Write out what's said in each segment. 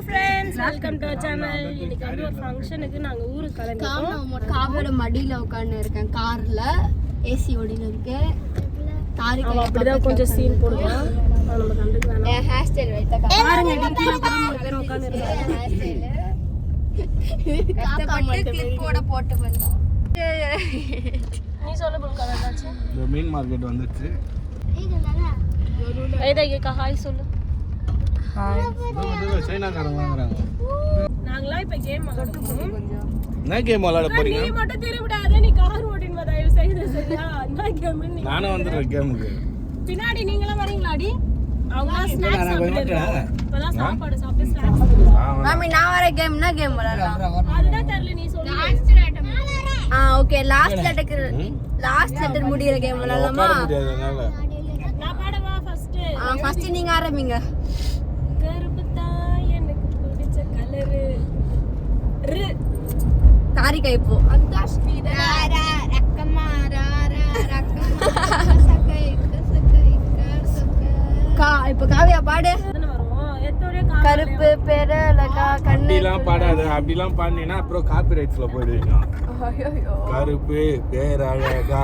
Friends, welcome to channel. இன்னைக்கு வந்து ஒரு ஃபங்க்ஷனுக்கு நாங்க ஊருக்கு கிளம்பிட்டோம். காவியோட மடியில உட்கார்ந்து இருக்கேன். கார்ல ஏசி ஓடிட்டு இருக்கு. தாரிக்கு அப்படிதான் கொஞ்சம் சீன் போடுவோம். நம்ம கண்டுக்க வேணாம். என் ஹேர் ஸ்டைல் வைத்த பாருங்க, டிக்கில கூட மூணு பேர் உட்கார்ந்து இருக்காங்க. ஹேர் ஸ்டைல் கஷ்டப்பட்டு கிளிப்போட போட்டு வந்தோம். நீ சொல்ல போல்கா ஏதாச்சு. இந்த மீன் மார்க்கெட் வந்துச்சு. ஐதா ஹாய் சொல்லு. ஹாய். சைனாக்காரங்க வாங்குறாங்க. நாங்களா இப்ப கேம் விளையாடுறோம். என்ன கேம் விளையாட போறீங்க? நீ மட்டும் திருவிடாத, நீ கார் ஓட்டின் தயவு செய்து சரியா? என்ன கேம் நீ? நானும் வந்துறேன் கேமுக்கு. பின்னாடி நீங்களா வரீங்களாடி? அவங்க ஸ்நாக்ஸ் சாப்பிடுறாங்க. இப்பதான் சாப்பாடு சாப்பிட்டு ஸ்நாக்ஸ். மாமி நான் வர கேம்னா கேம் விளையாடலாம். அதுதான் தெரியல, நீ சொல்லு. ஓகே, லாஸ்ட் லெட்டர் முடியற கேம் விளையாடலாமா? நான் பாடவா ஃபர்ஸ்ட்? ஃபர்ஸ்ட் நீங்க ஆரம்பிங்க. கருப்பு தான் எனக்கு பிடிச்ச கலர். தாரிகா இப்போ இப்ப காவியா பாடு. கருப்பு பெரலகா கண்ணு அப்படிலாம் பாடாது. அப்படிலாம் பாடினீங்கன்னா அப்புறம் காப்பிரைட்ஸ்ல போயிடுவீங்க. கருப்பு பேரழகா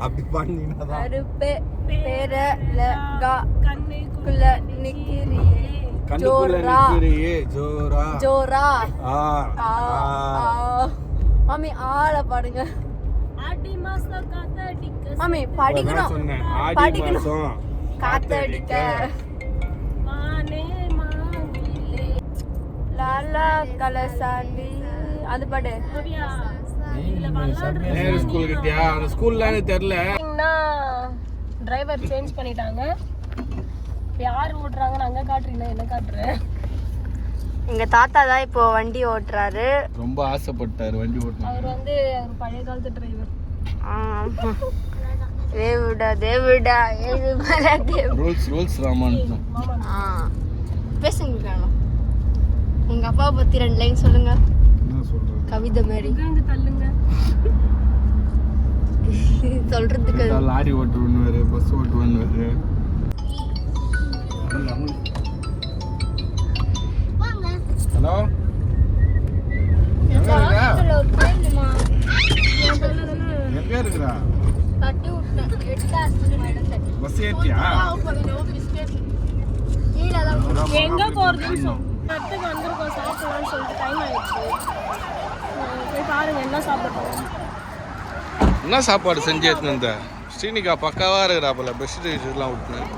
அப்படி பாடினீங்கன்னா கருப்பு பெரலகா கண்ணுக்குள்ள நிக்கிறியே கண்ணுக்குள்ள நிக்கிறியே ஜோரா ஜோரா. ஆ மாமி ஆள பாடுங்க. ஆடி மாசம் காத்தடிக்க மாமி படிக்கணும். சொன்னேன் ஆடி படிக்கணும். மாசம் காத்தடிக்க மானே மாவிலே லாலா கலசாண்டி அது பாடு. ஓடியா இதுல விளையாடுறது. நேரு ஸ்கூல் கிட்டயா? அந்த ஸ்கூல்ல எனக்கு தெரியல. டிரைவர் சேஞ்ச் பண்ணிட்டாங்க. யார் ஓட்டுறாங்கன்னு அங்க காட்டுறீங்க, என்ன காட்டுறேன்? எங்க தாத்தா தான் இப்போ வண்டி ஓட்டுறாரு. ரொம்ப ஆசைப்பட்டாரு வண்டி ஓட்டணும். அவர் வந்து ஒரு பழைய காலத்து டிரைவர். தேவிடா தேவிடா ஏழு மலை தேவ். ரூல்ஸ் ராமன். பேசுங்க. உங்க அப்பா பத்தி 2 லைன் சொல்லுங்க. என்ன சொல்றது? கவிதை மாதிரி இங்க தள்ளுங்க. சொல்றதுக்கு. லாரி ஓட்டுவாரு, பஸ் ஓட்டுவாரு. ஹலோ, எங்க இருக்கிறா? பஸ் ஏத்தியா? எங்க போறதுன்னு இடத்துக்கு வந்திருக்கோம். சாப்பிடலாம்னு சொல்லிட்டு டைம் ஆயிடுச்சு. போய் பாருங்க என்ன சாப்பிடுறோம். என்ன சாப்பாடு செஞ்சு எடுத்துன்னு வந்த? ஸ்ரீனிகா பக்காவா இருக்கிறாப்பல. பெட்ஷீட் எல்லாம் விட்டுனேன்.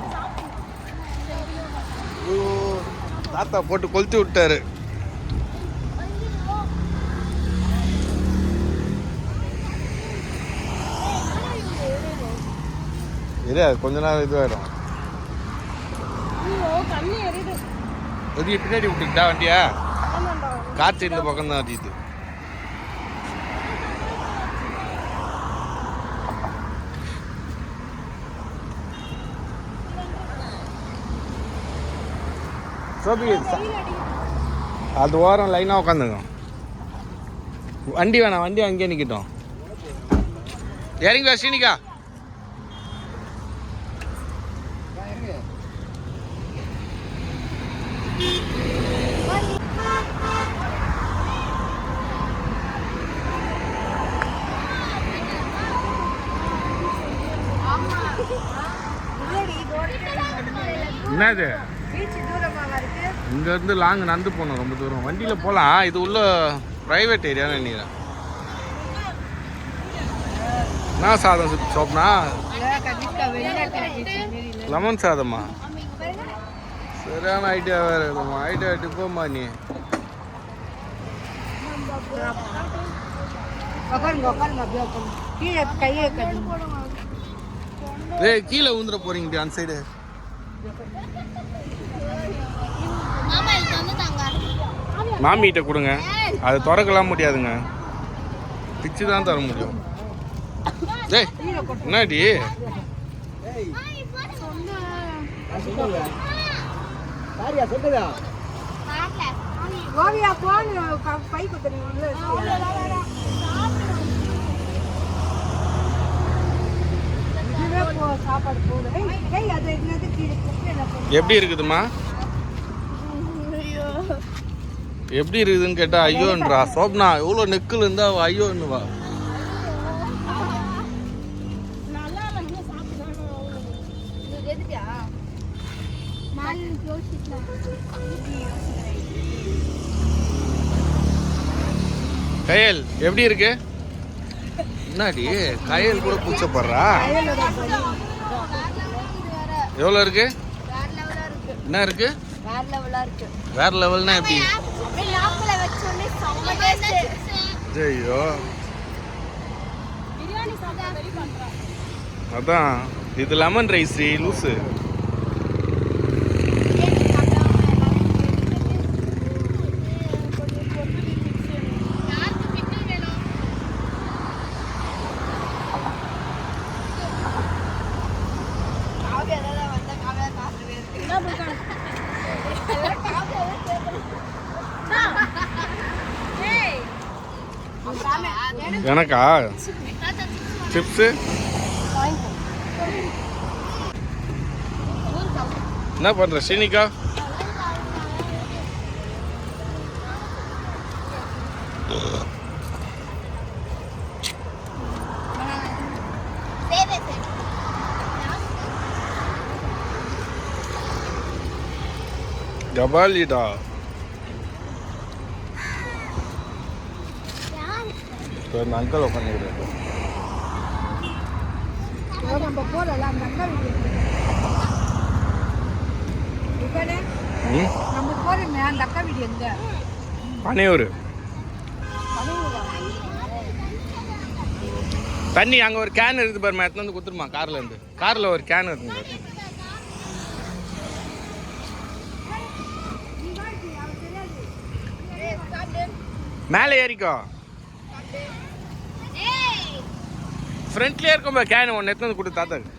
தாத்தா போட்டு கொளுத்தி விட்டாரு. கொஞ்ச நேரம் இதுவாயிடும். பின்னாடி விட்டுக்கிட்டா வண்டியா? காற்று இந்த பக்கம் தான் அடிக்குது. சோபி அது ஓரம் லைனாக உட்காந்துங்க. வண்டி வேணாம், வண்டி அங்கேயே நிற்கட்டும். இறங்கி ஸ்ரீனிகா. என்னது இங்க இருந்து லாங் நடந்து போகணும், ரொம்ப தூரம். வண்டியில போலாம். இது உள்ள பிரைவேட் ஏரியான்னு நினைக்கிறேன். என்ன சாதம் சோப்னா? லெமன் சாதமா? சரியான ஐடியா வேற. ஐடியா டிப்போமா நீ? ஏய், கீழே ஊந்துட போறீங்க அந்த சைடு. மாமிகிட்ட கொடுங்க. அது திறக்கலாம் முடியாதுங்க, பிச்சு தான் தர முடியும். டேய் என்னடி? எப்படி இருக்குதுமா? எப்படி இருக்குதுன்னு கேட்டா ஐயோன்றா. சோப்னா எவ்வளோ நெக்கில் இருந்தா அவ ஐயோன்னு வா. நல்லா இல்லைன்னு சாப்பிட்டு கயல் எப்படி இருக்கு? என்னடி கயல் கூட கூச்சப்படுறா? எவ்வளோ இருக்கு? என்ன இருக்கு? வேற லெவல்னா எப்படி? ஐயோ அதான் இது லெமன் ரைஸ் லூசு. எனக்கா சிப்ஸு என்ன பண்ற ஸ்ரீனிகா? ஜபாலிடா இந்த அங்கிள் உட்காந்துக்கிறாரு. பனையூர் தண்ணி அங்கே ஒரு கேன் இருக்குது பாருமா, எடுத்து வந்து கொடுத்துருமா. கார்ல இருந்து காரில் ஒரு கேன் இருக்குங்க. மேலே ஏறிக்கோ. ஃப்ரண்ட்லேயே இருக்கும் கேன் ஒன்று எடுத்து வந்து கொடு தாத்தாக்கு.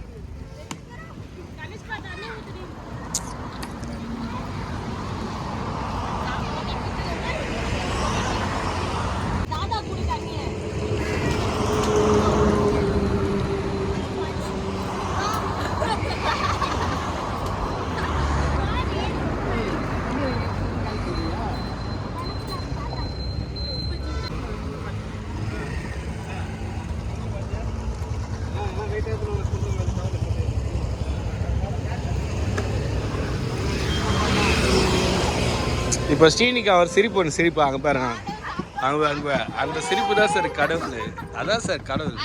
இப்போ ஸ்ரீனிகா அவர் சிரிப்பு ஒன்று சிரிப்பு அங்கே பாருங்க. அங்கே அங்கே அந்த சிரிப்பு தான் சார் கடவுள். அதான் சார் கடவுள்.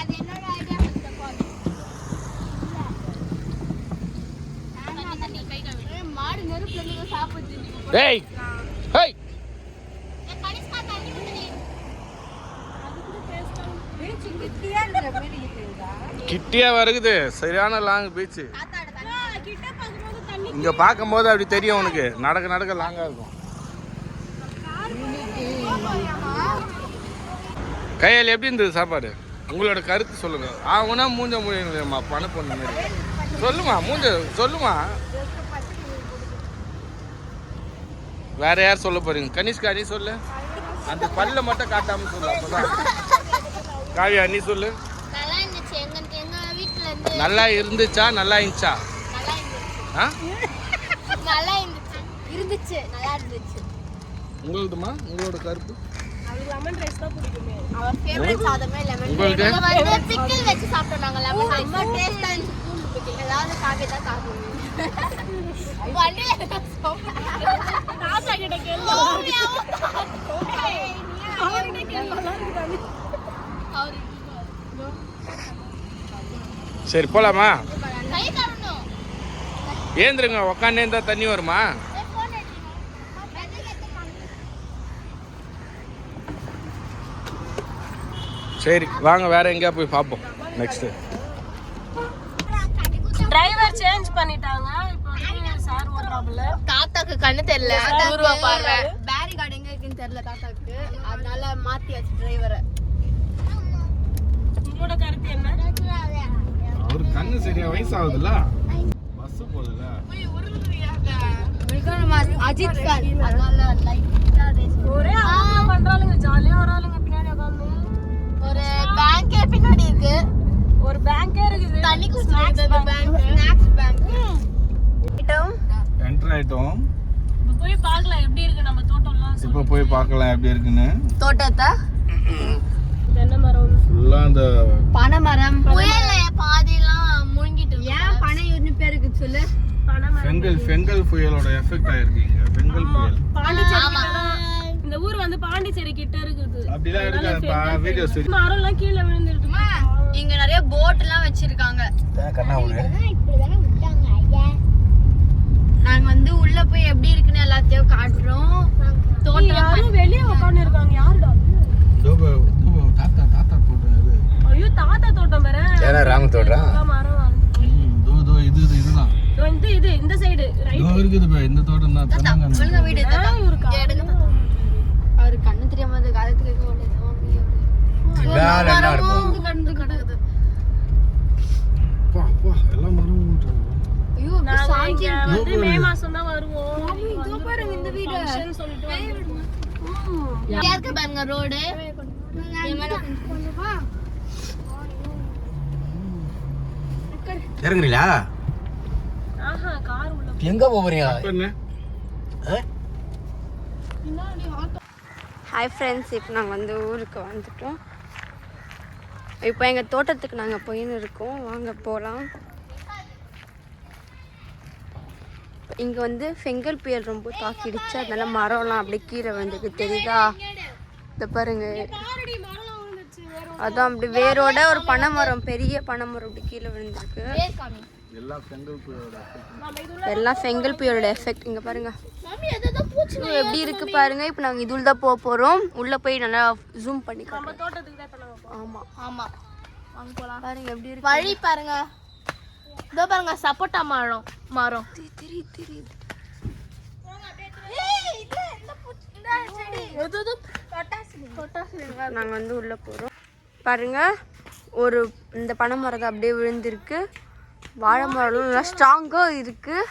ஏய் ஹேய் கிட்டியா வருகுது. சரியான லாங் பீச்சு. இங்க பார்க்கும்போது அப்படி தெரியும் உனக்கு. நடக்க நடக்க லாங்கா இருக்கும். கையில் எப்படி இருந்தது சாப்பாடு? உங்களோட கருத்து சொல்லுங்க. ஆகுனா மூஞ்ச முடியுமா பண பொண்ணு மாதிரி சொல்லுமா. மூஞ்ச சொல்லுமா. வேற யார் சொல்ல போறீங்க? கனிஷ்கா நீ சொல்லு. அந்த பல்ல மட்டும் காட்டாம சொல்லு. அப்பதான் காவியா நீ சொல்லு. நல்லா இருந்துச்சா நல்லா இருந்துச்சா? உங்களுதுமா உங்களோட கருத்து? லெமன் ரைஸ் தான் பிடிக்குமே. அவர் ஃபேவரட் சாதமே லெமன் ரைஸ். உங்களுக்கு வந்து பிக்கிள் வெச்சு சாப்பிட்டோம் நாங்க. லெமன் ரைஸ் ரொம்ப டேஸ்டா இருந்துச்சு. கூல் பிக்கிள் ஏதாவது காபி தான் சாப்பிடுவோம். வண்டில தாத்தா கிட்ட கேளு. அவர்கிட்ட கேளு. அவர் சரி போலாமா? கை தரணும். ஏந்திருங்க. உக்காந்தே இருந்தா தண்ணி வருமா? சரி வாங்க வேற எங்கேயா போய் பார்ப்போம். நெக்ஸ்ட் டிரைவர் சேஞ்ச் பண்ணிட்டாங்க. இப்போ வந்து சார் ஓட்றாப்ல. தாத்தாக்கு கண்ணு தெரியல. தூர்வ பார்வை. பேரி கார்டு எங்க இருக்குன்னு தெரியல தாத்தாக்கு. அதனால மாத்தியாச்சு டிரைவரை. உங்களோட கருத்து என்ன? அவரு கண்ணு சரியா வயசாகுதுல்ல. பஸ் போகுதுல. அஜித் ஃபேன். அதனால லைட்டா ரேஸ். ஒரே ஆமா பண்றாளுங்க. ஜாலியா வராளுங்க பின்னாடி உட்கார்ந்து. ஒரு பேங்கே பின்னாடி இருக்கு. ஒரு பேங்கே இருக்குது. தண்ணி குடிச்சிட்டு பேங்க். Snacks bank. என்டர் ஆயிட்டோம். இப்ப போய் பார்க்கலாம் எப்படி இருக்கு நம்ம தோட்டம்லாம். இப்போ போய் பார்க்கலாம் எப்படி இருக்குன்னு. தோட்டத்தை தென்னை மரம் ஃபுல்லா அந்த பனை மரம் புயல்ல பாதிலாம் முழுங்கிட்டு ஏன் பனை இருந்து பேருக்கு சொல்லு. பனை மரம் ஃபெங்கல் புயலோட எஃபெக்ட் ஆயிருக்கு இங்க. ஃபெங்கல் புயல் பாண்டிச்சேரி இந்த ஊர் வந்து பாண்டிச்சேரி கிட்ட இருக்குது. அப்படிலாம் இருக்காதுப்பா. வீடியோஸ் மரம் எல்லாம் கீழே விழுந்துருக்கு. இங்க நிறைய போட் எல்லாம் வச்சிருக்காங்க. நாங்க வந்து உள்ள போய் எப்படி இருக்குன்னு எல்லாத்தையும் காட்டுறோம். தோட்டம் யாரும் வெளிய உட்கார்ந்து இருக்காங்க. யாருடா? தாத்தா போடுறது. ஐயோ தாத்தா தோட்டம் வேற. ஏனா ராம தோட்டம். மரம் இதுதான். இந்த சைடு ரைட். இருக்குது பா இந்த தோட்டம் தான் சொன்னாங்க. சொல்லுங்க வீடு எடுங்க. அவரு கண்ணு தெரியாம அந்த காலத்துக்கு கேட்க வேண்டியது. என்ன இருக்கும்? கண்ணு கிடக்குது. பா எல்லாம் மரம் போட்டு. ஐயோ சாஞ்சி வந்து மே மாசம் தான் வருவோம். இதோ பாருங்க இந்த வீடு ஃபங்க்ஷன் சொல்லிட்டு வந்திருக்கோம். யாருக்கு பாருங்க ரோடு. இறங்குறீங்களா? ஆஹா கார் உள்ள எங்க போறீங்க? ஹாய் ஃப்ரெண்ட்ஸ், இப்போ நாங்கள் வந்து ஊருக்கு வந்துட்டோம். இப்போ எங்கள் தோட்டத்துக்கு நாங்கள் போயின்னு இருக்கோம். வாங்க போகலாம். இங்கே வந்து ஃபெங்கல் புயல் ரொம்ப தாக்கிடுச்சு. அதனால மரம்லாம் அப்படியே கீழே வந்துருக்கு. தெரியுதா? இதை பாருங்க. அதான் அப்படி வேரோட ஒரு பனை மரம், பெரிய பனை மரம் அப்படி கீழே விழுந்திருக்கு. எல்லாம் ஃபெங்கல் புயலோட எஃபெக்ட். இங்கே பாருங்க எப்படி இருக்கு பாருங்க. இப்போ நாங்கள் இதுல தான் போக போகிறோம். உள்ளே போய் நல்லா ஜூம் பண்ணி காட்டுறோம். தோட்டத்துக்கு தான் பண்ணலாம். ஆமாம் ஆமா வாங்க போலாம். பாருங்க எப்படி இருக்கு வழி பாருங்க. இதோ பாருங்க சப்போட்டா மரம் தெரியுது. நாங்கள் வந்து உள்ளே போகிறோம். பாருங்க ஒரு இந்த பனை மரத்தை அப்படியே விழுந்திருக்கு. வாழை மரம் நல்லா ஸ்ட்ராங்காக இருக்குது.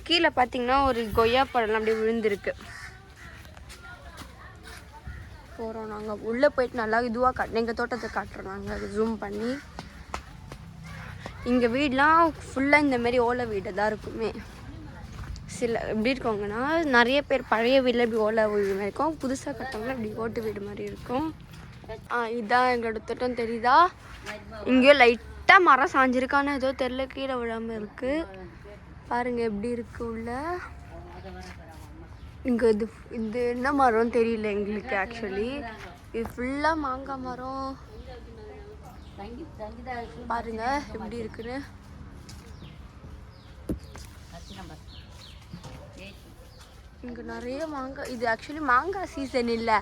கீழே பார்த்தீங்கன்னா ஒரு கொய்யா பழம்லாம் அப்படியே விழுந்திருக்கு. போகிறோம் நாங்கள் உள்ளே போயிட்டு நல்லா இதுவாக எங்கள் தோட்டத்தை காட்டுறோம். நாங்கள் அது ஜூம் பண்ணி. இங்கே வீடெலாம் ஃபுல்லாக இந்தமாரி ஓலை வீடு தான் இருக்குமே. சில எப்படி இருக்கவங்கன்னா நிறைய பேர் பழைய வீட்டில் இப்படி ஓலை வீடு மாதிரி இருக்கும். புதுசாக கட்டவங்கள இப்படி ஓட்டு வீடு மாதிரி இருக்கும். இதுதான் எங்களோட தோட்டம். தெரியுதா? இங்கேயோ லைட்டாக மரம் சாஞ்சிருக்கான்னு ஏதோ தெரில, கீழே விழாமல் இருக்குது. பாருங்க எப்படி இருக்கு உள்ள. இங்கே இது என்ன மரம் தெரியல எங்களுக்கு. ஆக்சுவலி இது ஃபுல்லாக மாங்காய் மரம். பாருங்க எப்படி இருக்குன்னு. இங்கே நிறைய மாங்காய். இது ஆக்சுவலி மாங்காய் சீசன் இல்லை,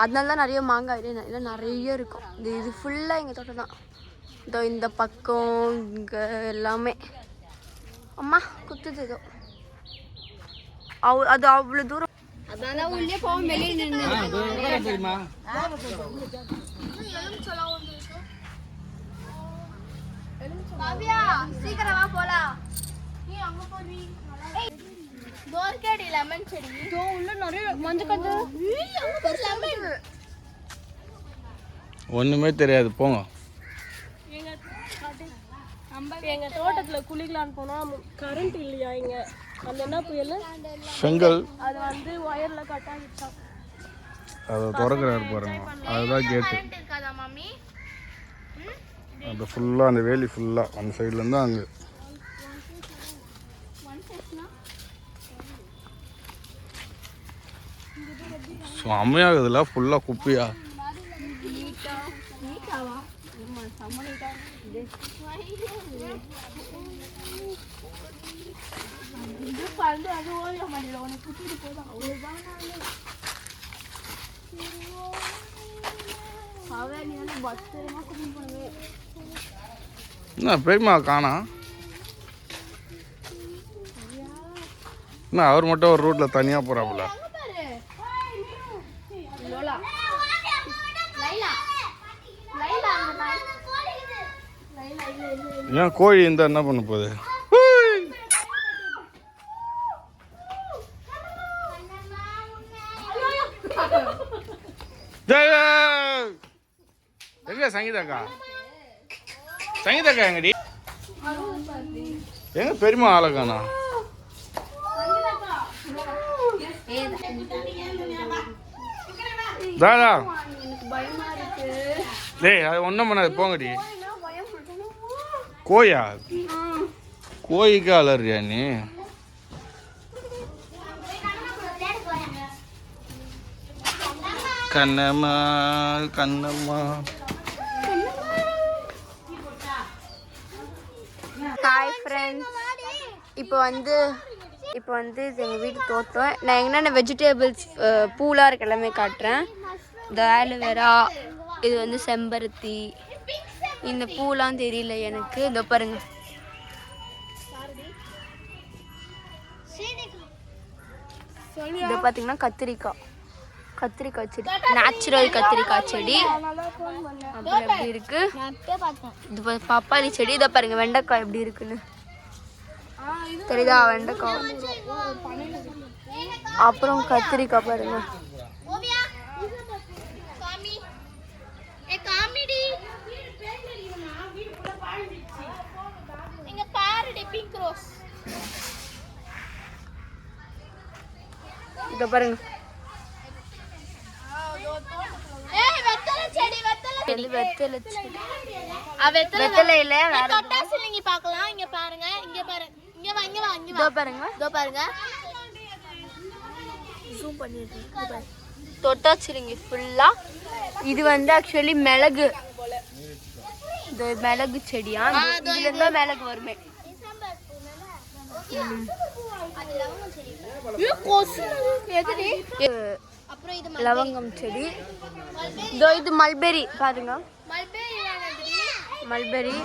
அதனால தான் நிறைய மாங்காய் இல்லை நிறைய இருக்கும். இது ஃபுல்லாக எங்கள் தோட்டம் தான். இதோ இந்த பக்கம் இங்கே எல்லாமே. அம்மா குத்துது ஏதோ. அது அவ்வளோ தூரம். அதனால உள்ளே போவோம். வெளியே நின்று சீக்கிரமா போலாம். லெமன் செடி உள்ள நிறைய மஞ்சள் கலர். ஒண்ணுமே தெரியாது போங்க. எங்க தோட்டத்துல குளிக்கலான்னு போனா கரண்ட் இல்லையா இங்க. அந்த என்ன புயல் செங்கல் அது வந்து ஒயர்ல கட் ஆகிடுச்சாம். அதை திறக்கிறாரு பாருங்க. அதுதான் கேட்டு. அது ஃபுல்லாக அந்த வேலி ஃபுல்லாக அந்த சைட்லேருந்து அங்கே. செம்மையாகுதுல ஃபுல்லாக குப்பியா. என்ன பெரியமா காணா? என்ன அவர் மட்டும் ஒரு ரூட்ல தனியா போறாப்புல. ஏன் கோழி இருந்தா என்ன பண்ண போகுது? எங்க சங்கீதாக்கா எங்கடி? எங்க பெரியமா ஆளக்கானா? தாதா எனக்கு பயமா இருக்கு. டேய் அது ஒன்றும் பண்ணாது போங்கடி. கோயா? கோயிக்கு அலறியா நீ? கண்ணம்மா கண்ணம்மா. ஹாய் ஃப்ரெண்ட்ஸ், இப்போ வந்து இது எங்கள் வீட்டு தோட்டம். நான் என்னென்ன வெஜிடபிள்ஸ் பூலாக இருக்க எல்லாமே காட்டுறேன். இந்த ஆலோவேரா, இது வந்து செம்பருத்தி, இந்த பூலாம் தெரியல எனக்கு. இதோ பாருங்க, இதை பார்த்தீங்கன்னா கத்திரிக்காய் செடி, நேச்சுரல் கத்திரிக்காய் செடி. அப்புறம் எப்படி இருக்கு இது பப்பாளி செடி. இதை பாருங்க வெண்டைக்காய் எப்படி இருக்குன்னு தெரியுதா? வெண்டைக்காய். அப்புறம் கத்திரிக்காய் பாருங்க. இத பாருங்க, வெத்தலை இல்ல பாக்கலாம். இங்க பாருங்க, இங்க பாருங்க, இங்க வா, இங்க வா, இங்க பாருங்க, இதோ பாருங்க. ஜூம் பண்ணிடுறேன். தொட்டாச்சிருங்க ஃபுல்லா. இது வந்து ஆக்சுவலி மிளகு, இந்த மிளகு செடியா, இதுல இருந்தா மிளகு வருமே. லவங்கம் செடி. இதோ இது மல்பெரி பாருங்க, மல்பெரி.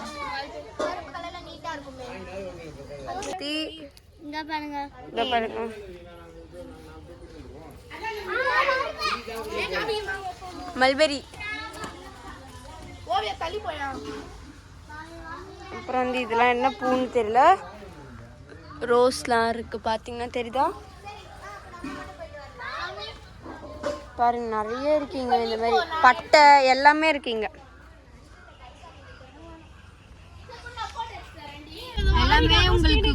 மல்பெரி. அப்புறம் வந்து இதெல்லாம் என்ன பூன்னு தெரியல. ரோஸ்லாம் இருக்கு பாத்தீங்கன்னா தெரியுதா? பாருங்க நிறைய இருக்கீங்க. இந்த மாதிரி பட்டை எல்லாமே இருக்கீங்க. எல்லாமே உங்களுக்கு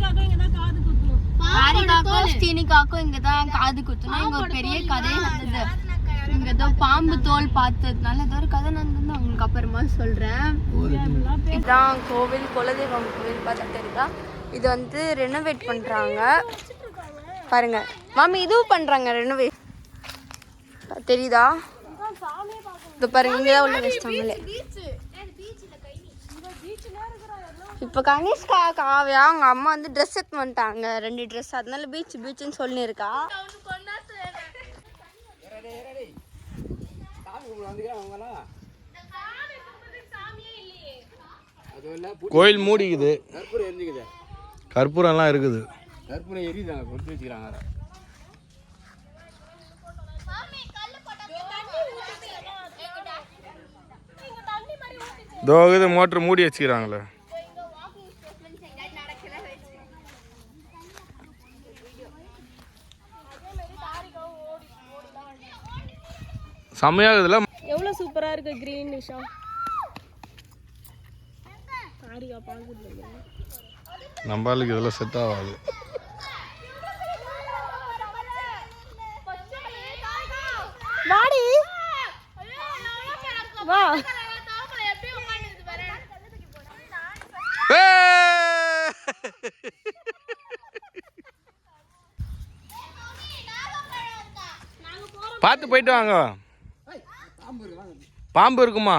காரிகாக்கும் ஸ்டீனிகாக்கும் இங்கதான் காது குத்தணும். இங்க ஒரு பெரிய கதை நடந்தது. இங்க ஏதோ பாம்பு தோல் பார்த்ததுனால ஏதோ ஒரு கதை நடந்தது, உங்களுக்கு அப்புறமா சொல்றேன். இதுதான் கோவில், குலதெய்வம் கோவில் பார்த்தா தெரியுதா? இது வந்து ரெனோவேட் பண்றாங்க பாருங்க. மாமி இதுவும் பண்றாங்க ரெனோவேட், தெரியுதா? இது பாருங்க, இங்கதான் உள்ள வச்சிட்டாங்களே. இப்போ கனிஷ்கா காவியா அவங்க அம்மா வந்து ட்ரெஸ் எடுத்து வந்துட்டாங்க, 2 ட்ரெஸ். அதனால பீச்சுன்னு சொல்லியிருக்கா. கோயில் மூடிக்குது, கற்பூரம்லாம் இருக்குது. கற்பூரம் எரியுதாங்க, கொடுத்து வச்சுக்கிறாங்க. இது மோட்டர் மூடி வச்சுக்கிறாங்களே. செம்மையாகுதுல, எவ்வளவு சூப்பரா இருக்கு கிரீன் நிஷா. காரிகா பாக்குது, நம்மளுக்கு இதெல்லாம் செட் ஆகாது. வாடி வா. பார்த்து போயிட்டு வாங்க. பாம்பு இருக்குமா?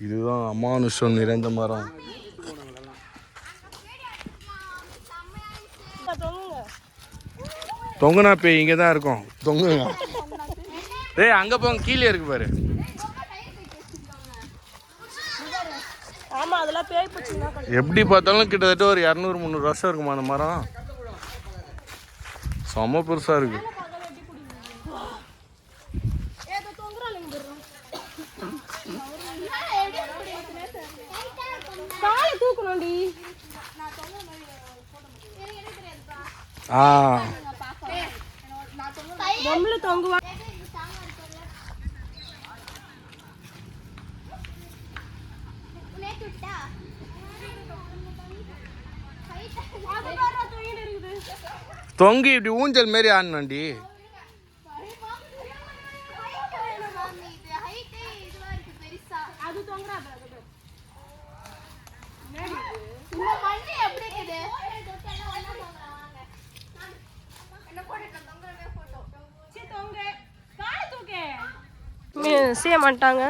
இதுதான் அமானுஷம் நிறைந்த மரம். தொங்குனா பேய் இங்கே தான் இருக்கும், தொங்குங்க. டேய் அங்கே போங்க, கீழே இருக்கு பாரு. எப்படி பார்த்தாலும் கிட்டத்தட்ட ஒரு 200-300 வருஷம் இருக்குமா அந்த மரம். செம பெருசாக இருக்கு. தூக்கணும்டி. ஆ பொம்பளை தொங்குவா. தொங்கி இப்படி ஊஞ்சல் மாரி ஆடணும்டி. அது தொங்குறா. செய்ய மாட்டாங்க.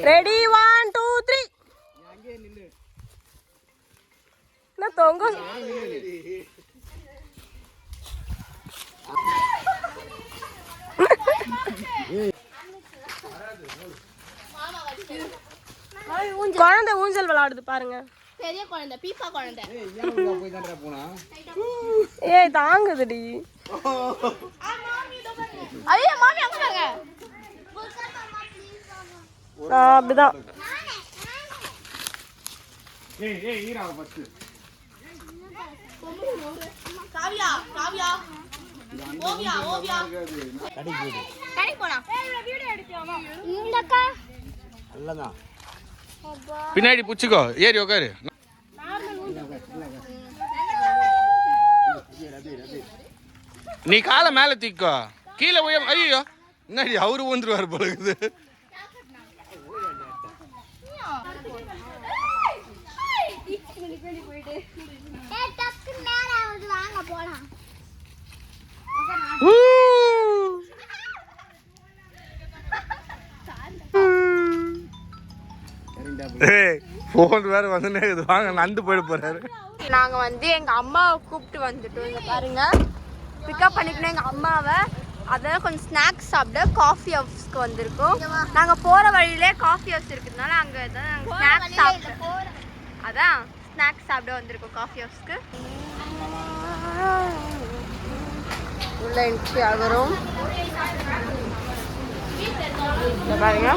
ரெடி 1 2 3. நான் தொங்க குழந்தை ஊஞ்சல் விளையாடுது பாருங்க. பெரிய குழந்தை, பீப்பா குழந்தை. ஏய் தாங்குதுடி. ஐயா மாமி அங்க பாருங்க. அப்படிதான். காவியா காவியா ஓவியா ஓவியா கடி போடா. வீடியோ எடுத்தியாமா? இந்தக்கா நல்லதான். பின்னாடி புடிச்சுக்கோ, ஏறி உட்காரு. நீ காலை மேல தூக்கோ, கீழே போய். ஐயோ என்னடி அவரு வந்துருவாரு போலகுது. போன் வேற வந்து வாங்க நந்து போயிட போறாரு. நாங்க வந்து எங்க அம்மாவை கூப்பிட்டு வந்துட்டோம். இங்க பாருங்க, பிக்கப் பண்ணிக்கணும் எங்க அம்மாவை. அதான் கொஞ்சம் ஸ்நாக்ஸ் சாப்பிட காஃபி ஹவுஸ்க்கு வந்திருக்கோம். நாங்க போற வழியிலே காஃபி ஹவுஸ் இருக்கிறதுனால அங்க தான் ஸ்நாக்ஸ் சாப்பிட, அதான் ஸ்நாக்ஸ் சாப்பிட வந்திருக்கோம் காஃபி ஹவுஸ்க்கு. உள்ள என்ட்ரி ஆகிறோம். பாருங்க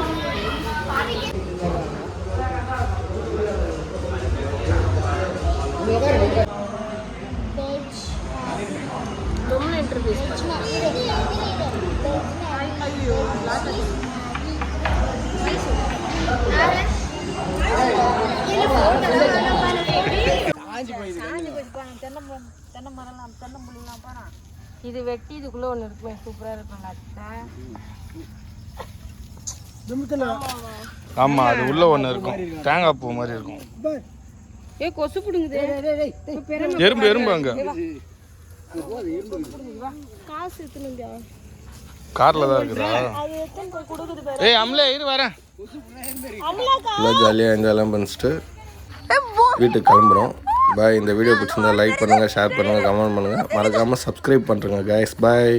இது வெட்டி இதுக்குள்ள ஒண்ணு இருக்குமே, சூப்பரா இருக்கும். ஆமா அது உள்ள ஒண்ணு இருக்கும், தேங்காய் பூ மாதிரி இருக்கும். ஏ கொசு புடுங்குது. எறும்பு எறும்பு அங்க காசு எத்தனை கார்ல தான் இருக்குதா? அது எத்தனை போய் கொடுக்குது பாரு. ஏய் அம்லே இரு வரேன். அம்லாக்கா ஜாலியாக என்ஜாய்லாம் பண்ணிட்டு வீட்டுக்கு கிளம்புறோம். பாய். இந்த வீடியோ பிடிச்சிருந்தா லைக் பண்ணுங்கள், ஷேர் பண்ணுங்கள், கமெண்ட் பண்ணுங்கள், மறக்காமல் சப்ஸ்கிரைப் பண்ணுறேங்க கைஸ். பாய்.